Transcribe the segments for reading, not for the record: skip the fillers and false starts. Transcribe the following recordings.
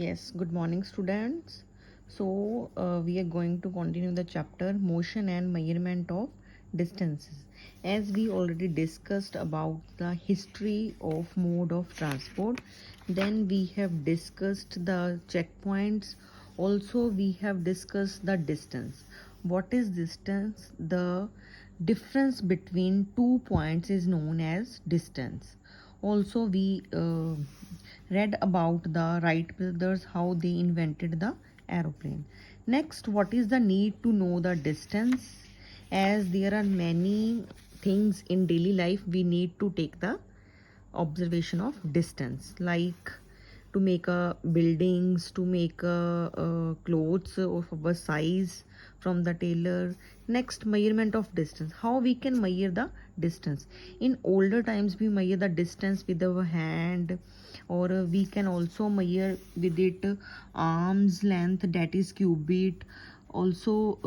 Yes, good morning, students. We are going to continue the chapter motion and measurement of distances. As we already discussed about the history of mode of transport, then we have discussed the checkpoints. Also, we have discussed the distance. What is distance? The difference between 2 points is known as distance. Also, we read about the Wright brothers, how they invented the aeroplane. Next, what is the need to know the distance? As there are many things in daily life, we need to take the observation of distance, like to make a buildings, to make a clothes of our size from the tailor. Next, measurement of distance, how we can measure the distance. In older times we measure the distance with our hand, or we can also measure with it arms length, that is cubit, also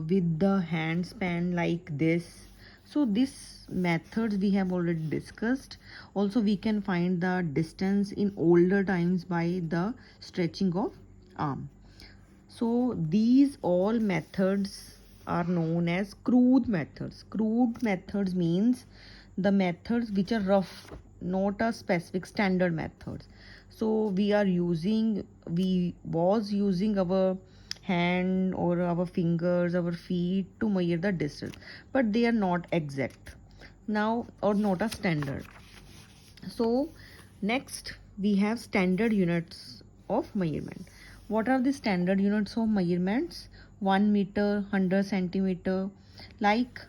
with the hand span like this. So this methods we have already discussed. Also we can find the distance in older times by the stretching of arm. So these all methods are known as crude methods. Crude methods means the methods which are rough, not a specific standard methods. So we was using our hand or our fingers, our feet to measure the distance, but they are not exact now or not a standard. So next we have standard units of measurement. What are the standard units of measurements? 1 meter, 100 centimeter, like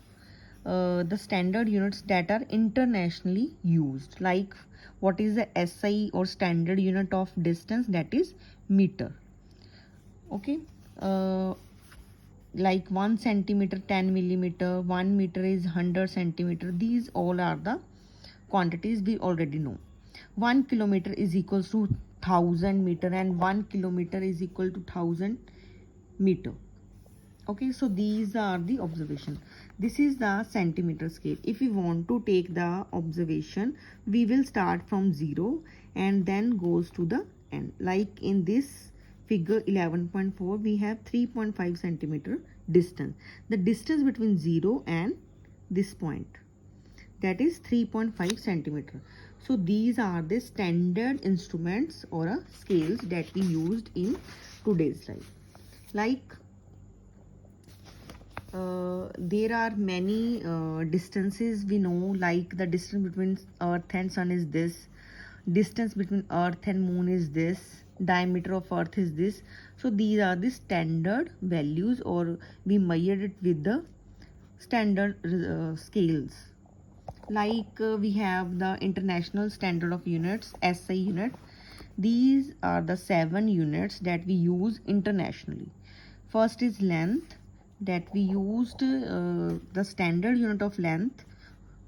the standard units that are internationally used. Like what is the SI or standard unit of distance? That is meter. Okay. Like 1 centimeter, 10 millimeter, 1 meter is 100 centimeter. These all are the quantities we already know. 1 kilometer is equals to 1000 meter, and 1 kilometer is equal to 1000 meter. Okay, so these are the observation. This is the centimeter scale. If we want to take the observation, we will start from 0 and then goes to the end. Like in this figure 11.4, we have 3.5 centimeter distance. The distance between 0 and this point, that is 3.5 centimeter. So these are the standard instruments or scales that we used in today's life. Like there are many distances we know, like the distance between earth and sun is this, distance between earth and moon is this, diameter of earth is this. So these are the standard values, or we measured it with the standard scales. Like we have the international standard of units, SI unit. These are the 7 units that we use internationally. First is length, that we used the standard unit of length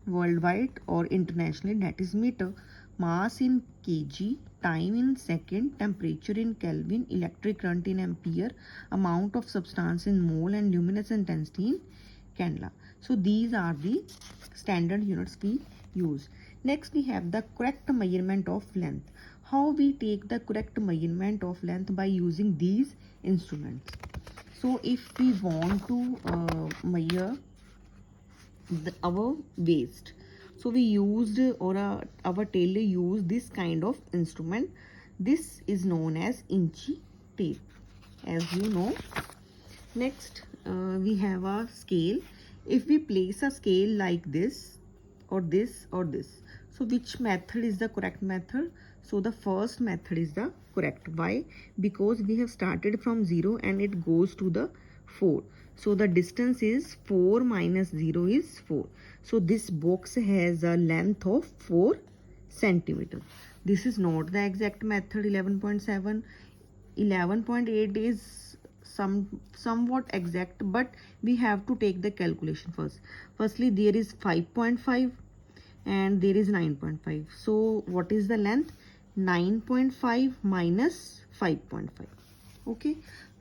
worldwide or internationally, that is meter. Mass in kg, time in second, temperature in Kelvin, electric current in ampere, amount of substance in mole, and luminous intensity in candela. So these are the standard units we use. Next we have the correct measurement of length. How we take the correct measurement of length? By using these instruments. So if we want to measure our waist, so we used, or our tailor used this kind of instrument. This is known as inchy tape, as you know. Next we have a scale. If we place a scale like this or this or this, so which method is the correct method? So the first method is the correct. Why? Because we have started from 0 and it goes to the 4. So the distance is 4 minus 0 is 4. So this box has a length of 4 centimeter. This is not the exact method. 11.7, 11.8 is somewhat exact, but we have to take the calculation first. Firstly, there is 5.5 and there is 9.5. So what is the length? 9.5 minus 5.5. Okay.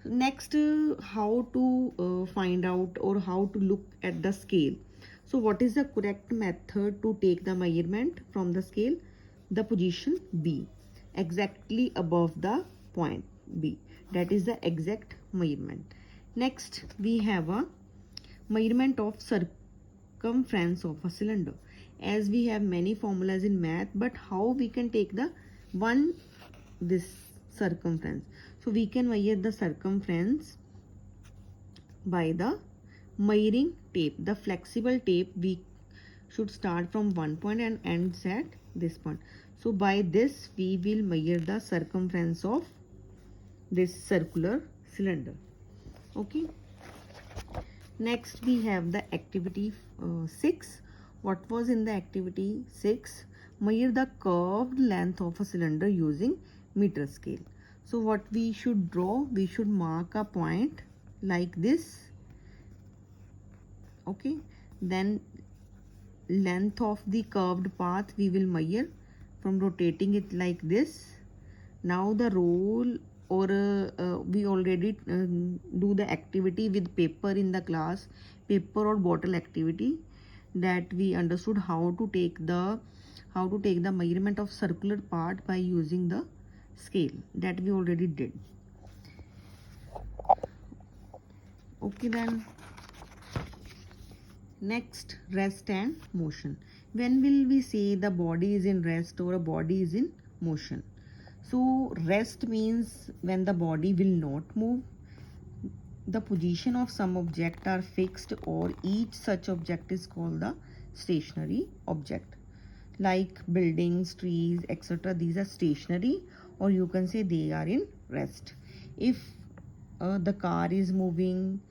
Next, how to find out or how to look at the scale. So what is the correct method to take the measurement from the scale? The position B, exactly above the point B. That is the exact measurement. Next, we have a measurement of circumference of a cylinder. As we have many formulas in math, but how we can take the this circumference? So we can measure the circumference by the measuring tape, the flexible tape. We should start from one point and ends at this point. So by this we will measure the circumference of this circular cylinder. Okay. Next we have the activity 6. What was in the activity 6? Measure the curved length of a cylinder using meter scale. So what we should draw? We should mark a point like this. Okay. Then length of the curved path we will measure from rotating it like this. Now the roll, or we already do the activity with paper in the class, paper or bottle activity, that we understood how to take the measurement of circular part by using the scale, that we already did. Okay, then next, rest and motion. When will we say the body is in rest or a body is in motion? So rest means when the body will not move. The position of some object are fixed, or each such object is called the stationary object. Like buildings, trees, etc. These are stationary, or you can say they are in rest. If the car is moving,